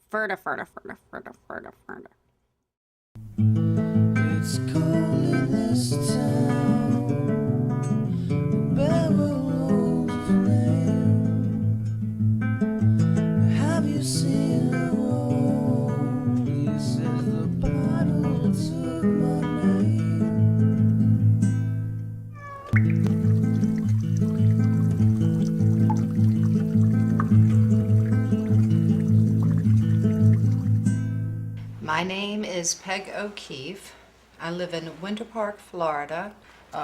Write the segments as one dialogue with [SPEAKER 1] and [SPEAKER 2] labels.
[SPEAKER 1] Furda Furda Furda Furda Furda Furda.
[SPEAKER 2] It's cold in this town. Barrels of flame. Have you seen a wall? He says the bottle took my
[SPEAKER 3] My name is Peg O'Keefe. I live in Winter Park, Florida.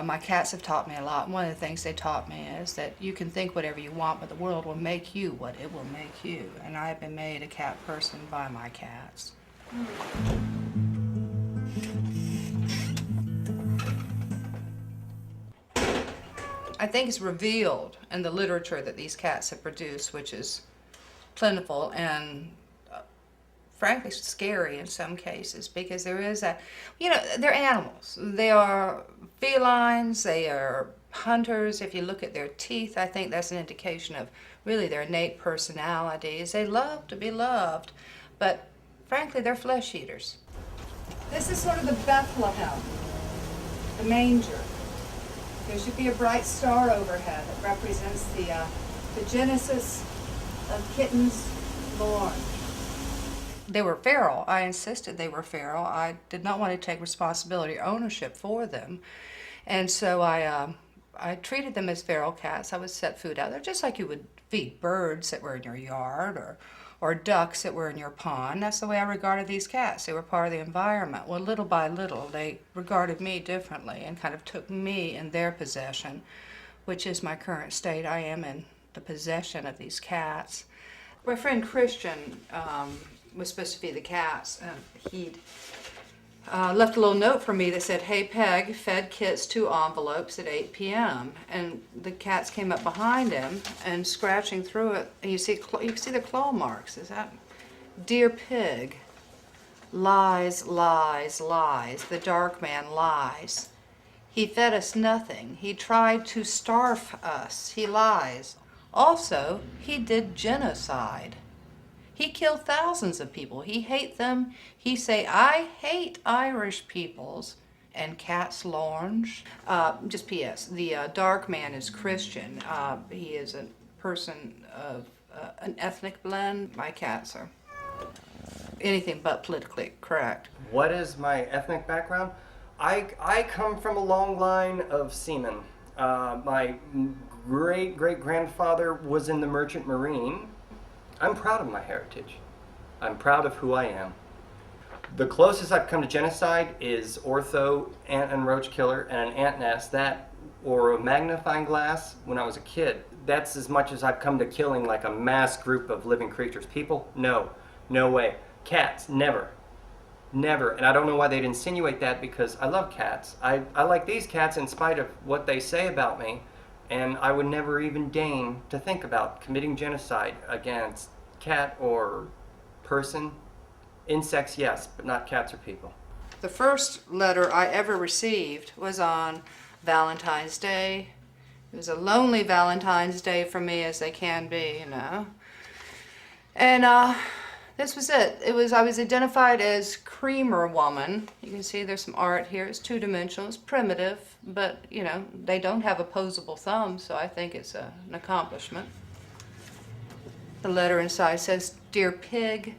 [SPEAKER 3] My cats have taught me a lot. One of the things they taught me is that you can think whatever you want, but the world will make you what it will make you. And I've been made a cat person by my cats. I think it's revealed in the literature that these cats have produced, which is plentiful and frankly scary in some cases, because there is a, they're animals. They are felines, they are hunters. If you look at their teeth, I think that's an indication of really their innate personalities. They love to be loved, but frankly, they're flesh eaters. This is sort of the Bethlehem, the manger. There should be a bright star overhead that represents the genesis of kittens born. They were feral. I insisted they were feral. I did not want to take responsibility or ownership for them. And so I treated them as feral cats. I would set food out there just like you would feed birds that were in your yard or ducks that were in your pond. That's the way I regarded these cats. They were part of the environment. Well, little by little, they regarded me differently and kind of took me in their possession, which is my current state. I am in the possession of these cats. My friend Christian was supposed to feed the cats, and he'd left a little note for me that said, "Hey Peg, fed kits 2 envelopes at 8 p.m. And the cats came up behind him and scratching through it, and you see the claw marks. Is that "Dear Pig, lies, lies, lies. The dark man lies. He fed us nothing. He tried to starve us. He lies. Also, he did genocide. He killed thousands of people. He hate them. He say, I hate Irish peoples and cats l'orange." Just P.S. The dark man is Christian. He is a person of an ethnic blend. My cats are anything but politically correct.
[SPEAKER 4] What is my ethnic background? I come from a long line of seamen. My great-great-grandfather was in the Merchant Marine. I'm proud of my heritage. I'm proud of who I am. The closest I've come to genocide is ortho, ant and roach killer, and an ant nest, that or a magnifying glass when I was a kid. That's as much as I've come to killing like a mass group of living creatures. People, no way. Cats, never. Never. And I don't know why they'd insinuate that, because I love cats. I like these cats in spite of what they say about me. And I would never even deign to think about committing genocide against cat or person. Insects, yes, but not cats or people.
[SPEAKER 3] The first letter I ever received was on Valentine's Day. It was a lonely Valentine's Day for me, as they can be, And this was it. I was identified as Creamer Woman. You can see there's some art here. It's 2-dimensional. It's primitive, but they don't have opposable thumbs, so I think it's an accomplishment. The letter inside says, "Dear Pig,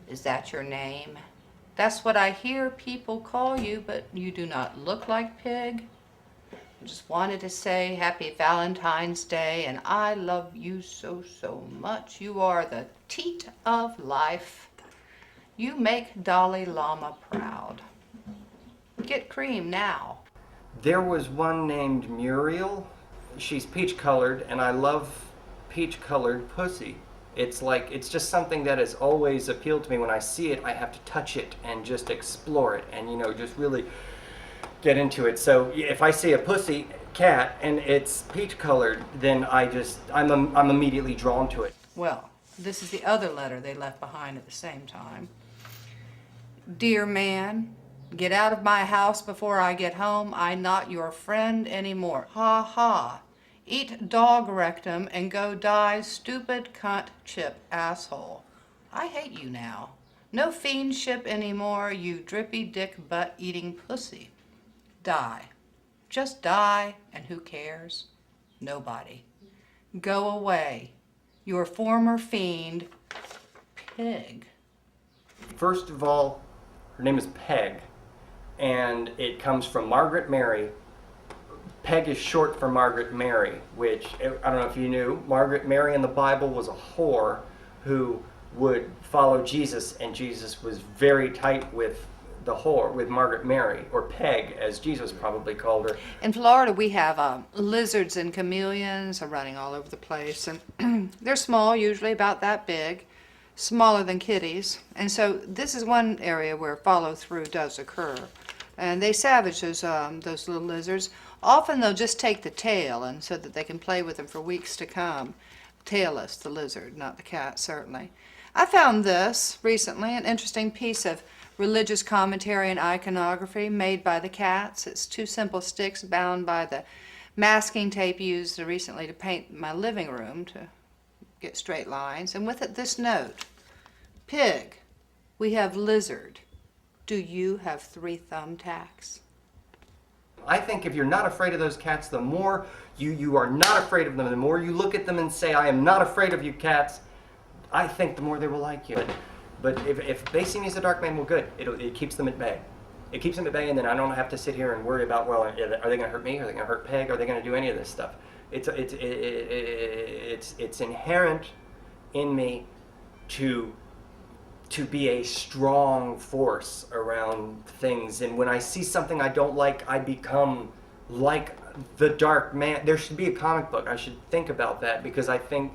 [SPEAKER 3] is that your name? That's what I hear people call you, but you do not look like Pig. I just wanted to say Happy Valentine's Day, and I love you so, so much. You are the teat of life. You make Dalai Lama proud. Get Kream now."
[SPEAKER 4] There was one named Muriel. She's peach-colored, and I love peach-colored pussy. It's just something that has always appealed to me. When I see it, I have to touch it and just explore it and, just really get into it. So if I see a pussy cat and it's peach-colored, then I'm immediately drawn to it.
[SPEAKER 3] Well, this is the other letter they left behind at the same time. "Dear man, get out of my house before I get home. I'm not your friend anymore. Ha ha. Eat dog rectum and go die, stupid cunt chip asshole. I hate you now. No fiendship anymore, you drippy dick butt eating pussy. Die. Just die, and who cares? Nobody. Go away. Your former fiend, pig.
[SPEAKER 4] First of all, her name is Peg, and it comes from Margaret Mary. Peg is short for Margaret Mary, which, I don't know if you knew, Margaret Mary in the Bible was a whore who would follow Jesus, and Jesus was very tight with the whore, with Margaret Mary, or Peg, as Jesus probably called her.
[SPEAKER 3] In Florida, we have lizards and chameleons are running all over the place, and they're small, usually about that big, smaller than kitties. And so this is one area where follow-through does occur. And they savage those little lizards. Often they'll just take the tail, and so that they can play with them for weeks to come. Tailless, the lizard, not the cat, certainly. I found this recently, an interesting piece of religious commentary and iconography made by the cats. It's 2 simple sticks bound by the masking tape used recently to paint my living room to get straight lines. And with it this note: pig, we have lizard. Do you have 3 thumbtacks?
[SPEAKER 4] I think if you're not afraid of those cats, the more you are not afraid of them, the more you look at them and say, I am not afraid of you cats, I think the more they will like you. But if they see me as a dark man, well, good. It keeps them at bay. It keeps them at bay, and then I don't have to sit here and worry about, well, are they going to hurt me? Are they going to hurt Peg? Are they going to do any of this stuff? It's inherent in me to be a strong force around things, and when I see something I don't like, I become like the dark man. There should be a comic book. I should think about that, because I think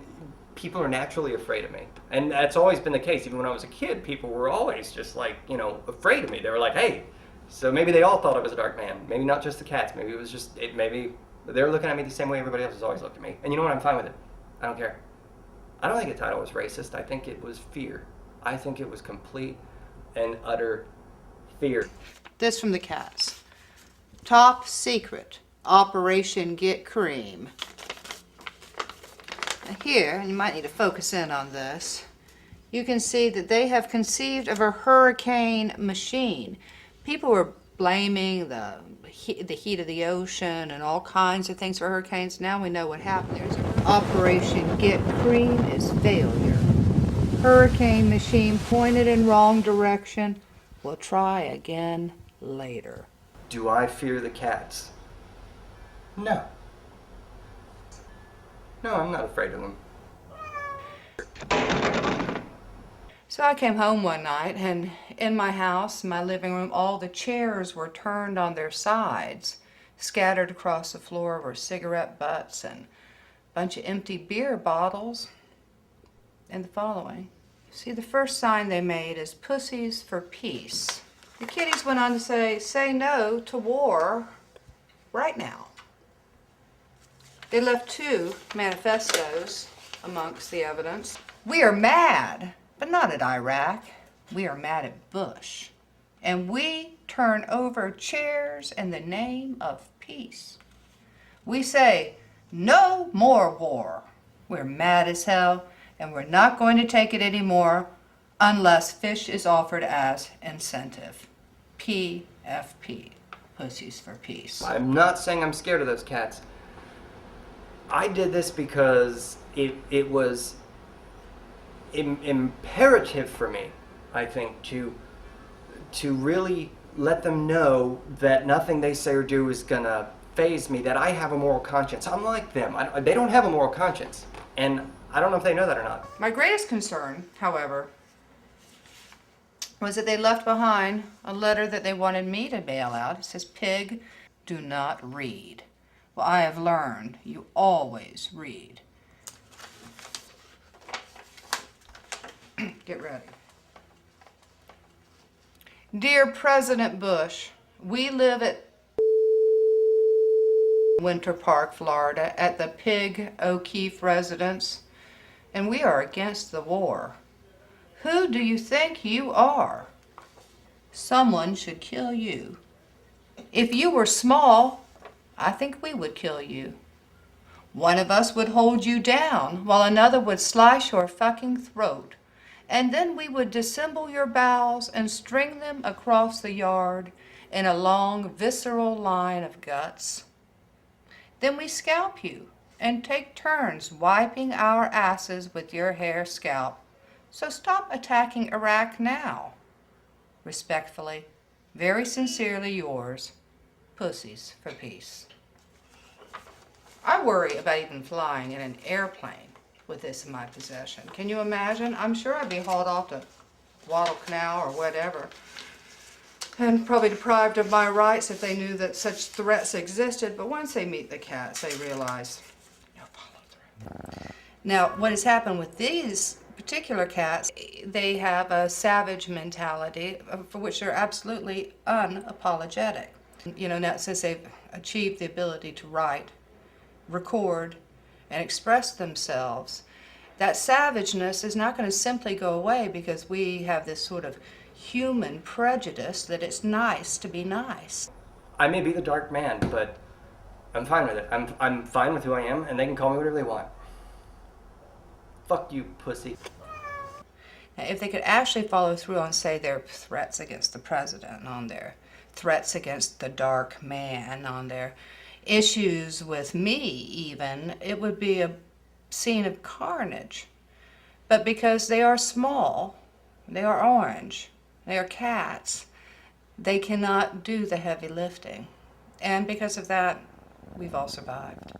[SPEAKER 4] people are naturally afraid of me, and that's always been the case. Even when I was a kid, people were always just like, afraid of me. They were like, hey, so maybe they all thought I was a dark man. Maybe not just the cats. Maybe it was just maybe they were looking at me the same way everybody else has always looked at me. And you know what? I'm fine with it. I don't care. I don't think the title was racist. I think it was fear. I think it was complete and utter fear.
[SPEAKER 3] This from the cats. Top secret, Operation Get Kream. Now here, and you might need to focus in on this, you can see that they have conceived of a hurricane machine. People were blaming the heat of the ocean and all kinds of things for hurricanes. Now we know what happened. There's Operation Get Kream is failure. Hurricane machine pointed in wrong direction. We'll try again later.
[SPEAKER 4] Do I fear the cats? No. No, I'm not afraid of them.
[SPEAKER 3] So I came home one night, and in my house, my living room, all the chairs were turned on their sides. Scattered across the floor were cigarette butts and a bunch of empty beer bottles. And the following. See, the first sign they made is pussies for peace. The kitties went on to say no to war right now. They left 2 manifestos amongst the evidence. We are mad, but not at Iraq. We are mad at Bush. And we turn over chairs in the name of peace. We say, no more war. We're mad as hell, and we're not going to take it anymore unless fish is offered as incentive. PFP, Pussies for Peace.
[SPEAKER 4] I'm not saying I'm scared of those cats. I did this because it was imperative for me, I think, to really let them know that nothing they say or do is gonna faze me, that I have a moral conscience. I'm like them. They don't have a moral conscience, and I don't know if they know that or not.
[SPEAKER 3] My greatest concern, however, was that they left behind a letter that they wanted me to bail out. It says, pig, do not read. Well, I have learned you always read. Get ready. Dear President Bush, we live at Winter Park, Florida, at the Pig O'Keefe residence, and we are against the war. Who do you think you are? Someone should kill you. If you were small, I think we would kill you. One of us would hold you down while another would slice your fucking throat. And then we would dissemble your bowels and string them across the yard in a long, visceral line of guts. Then we scalp you and take turns wiping our asses with your hair scalp. So stop attacking Iraq now. Respectfully, very sincerely yours, Pussies for Peace. I worry about even flying in an airplane with this in my possession. Can you imagine? I'm sure I'd be hauled off to Guadalcanal or whatever, and probably deprived of my rights if they knew that such threats existed. But once they meet the cats, they realize no follow-through. Now, what has happened with these particular cats, they have a savage mentality for which they're absolutely unapologetic. You know, now since they've achieved the ability to write, record, and express themselves, that savageness is not going to simply go away because we have this sort of human prejudice that it's nice to be nice.
[SPEAKER 4] I may be the dark man, but I'm fine with it. I'm fine with who I am, and they can call me whatever they want. Fuck you, pussy.
[SPEAKER 3] Now, if they could actually follow through on, say, their threats against the president, on their threats against the dark man, on their issues with me even, it would be a scene of carnage. But because they are small, they are orange, they are cats, they cannot do the heavy lifting. And because of that, we've all survived.